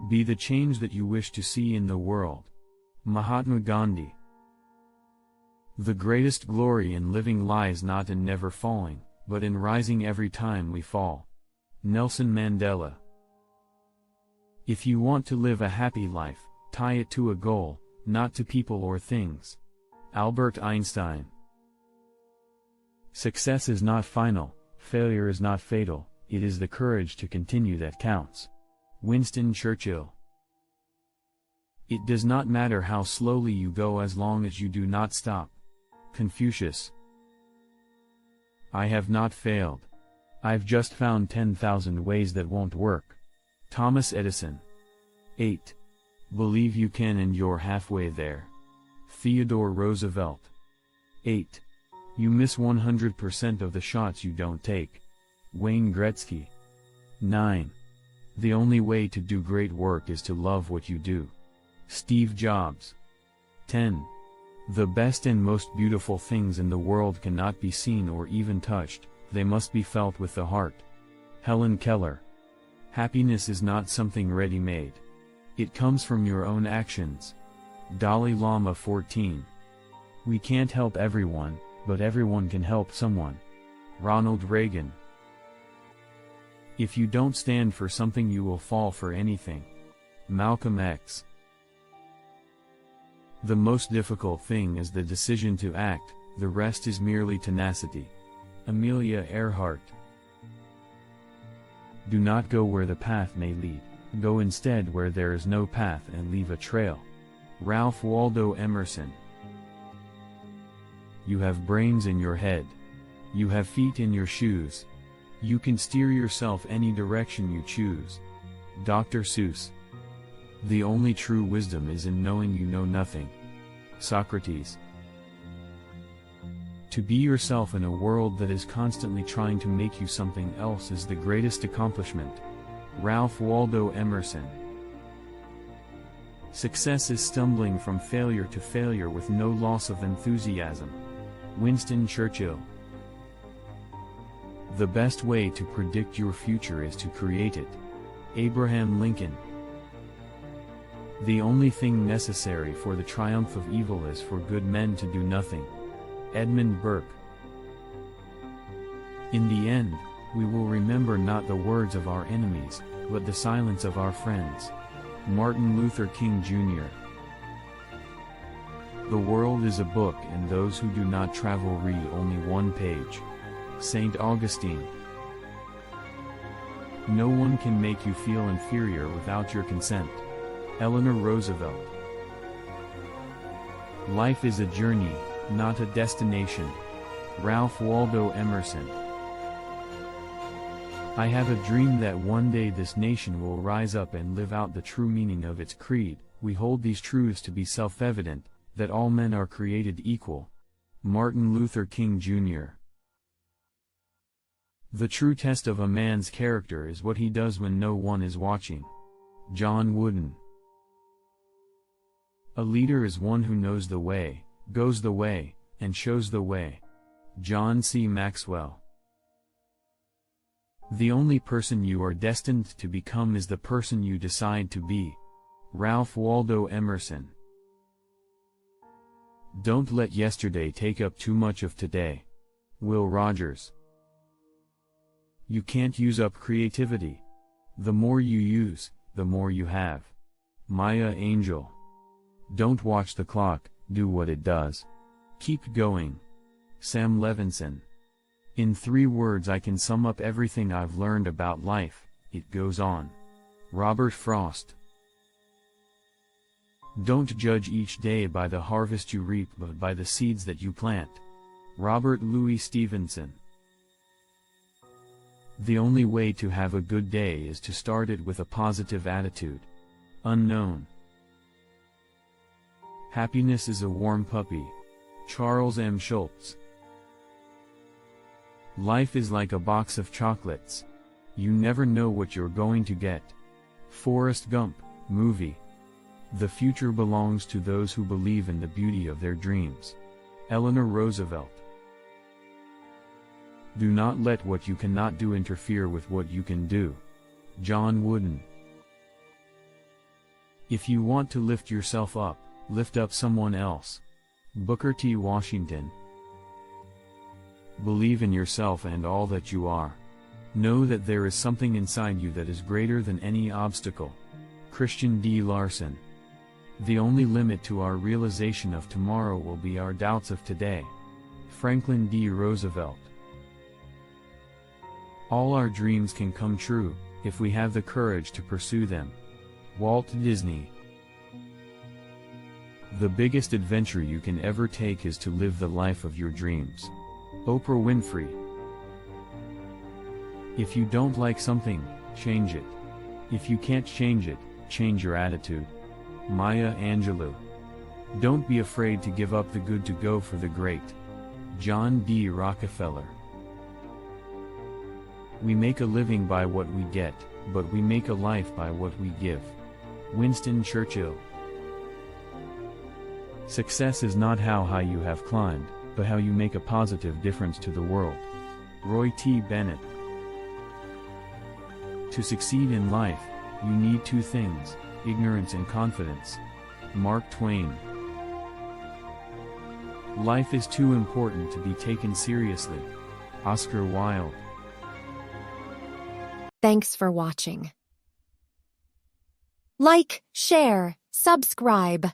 Be the change that you wish to see in the world. Mahatma Gandhi. The greatest glory in living lies not in never falling, but in rising every time we fall. Nelson Mandela. If you want to live a happy life, tie it to a goal, not to people or things. Albert Einstein. Success is not final, failure is not fatal, it is the courage to continue that counts. Winston Churchill. It does not matter how slowly you go as long as you do not stop. Confucius. I have not failed. I've just found 10,000 ways that won't work. Thomas Edison. 8. Believe you can and you're halfway there. Theodore Roosevelt. 8. You miss 100% of the shots you don't take. Wayne Gretzky. 9. The only way to do great work is to love what you do. Steve Jobs. 10. The best and most beautiful things in the world cannot be seen or even touched, they must be felt with the heart. Helen Keller. Happiness is not something ready-made. It comes from your own actions. Dalai Lama. 14. We can't help everyone, but everyone can help someone. Ronald Reagan. If you don't stand for something you will fall for anything. Malcolm X. The most difficult thing is the decision to act, the rest is merely tenacity. Amelia Earhart. Do not go where the path may lead, go instead where there is no path and leave a trail. Ralph Waldo Emerson. You have brains in your head. You have feet in your shoes. You can steer yourself any direction you choose. Dr. Seuss. The only true wisdom is in knowing you know nothing. Socrates. To be yourself in a world that is constantly trying to make you something else is the greatest accomplishment. Ralph Waldo Emerson. Success is stumbling from failure to failure with no loss of enthusiasm. Winston Churchill. The best way to predict your future is to create it. Abraham Lincoln. The only thing necessary for the triumph of evil is for good men to do nothing. Edmund Burke. In the end, we will remember not the words of our enemies, but the silence of our friends. Martin Luther King Jr. The world is a book and those who do not travel read only one page. St. Augustine. No one can make you feel inferior without your consent. Eleanor Roosevelt. Life is a journey, not a destination. Ralph Waldo Emerson. I have a dream that one day this nation will rise up and live out the true meaning of its creed. We hold these truths to be self-evident, that all men are created equal. Martin Luther King Jr. The true test of a man's character is what he does when no one is watching. John Wooden. A leader is one who knows the way, goes the way, and shows the way. John C. Maxwell. The only person you are destined to become is the person you decide to be. Ralph Waldo Emerson. Don't let yesterday take up too much of today. Will Rogers. You can't use up creativity. The more you use, the more you have. Maya Angelou. Don't watch the clock, do what it does. Keep going. Sam Levinson. In 3 words I can sum up everything I've learned about life, it goes on. Robert Frost. Don't judge each day by the harvest you reap but by the seeds that you plant. Robert Louis Stevenson. The only way to have a good day is to start it with a positive attitude. Unknown. Happiness is a warm puppy. Charles M. Schultz. Life is like a box of chocolates. You never know what you're going to get. Forrest Gump, movie. The future belongs to those who believe in the beauty of their dreams. Eleanor Roosevelt. Do not let what you cannot do interfere with what you can do. John Wooden. If you want to lift yourself up, lift up someone else. Booker T. Washington. Believe in yourself and all that you are. Know that there is something inside you that is greater than any obstacle. Christian D. Larson. The only limit to our realization of tomorrow will be our doubts of today. Franklin D. Roosevelt. All our dreams can come true, if we have the courage to pursue them. Walt Disney. The biggest adventure you can ever take is to live the life of your dreams. Oprah Winfrey. If you don't like something, change it. If you can't change it, change your attitude. Maya Angelou. Don't be afraid to give up the good to go for the great. John D. Rockefeller. We make a living by what we get, but we make a life by what we give. Winston Churchill. Success is not how high you have climbed, but how you make a positive difference to the world. Roy T. Bennett. To succeed in life, you need two things, ignorance and confidence. Mark Twain. Life is too important to be taken seriously. Oscar Wilde. Thanks for watching. Like, share, subscribe.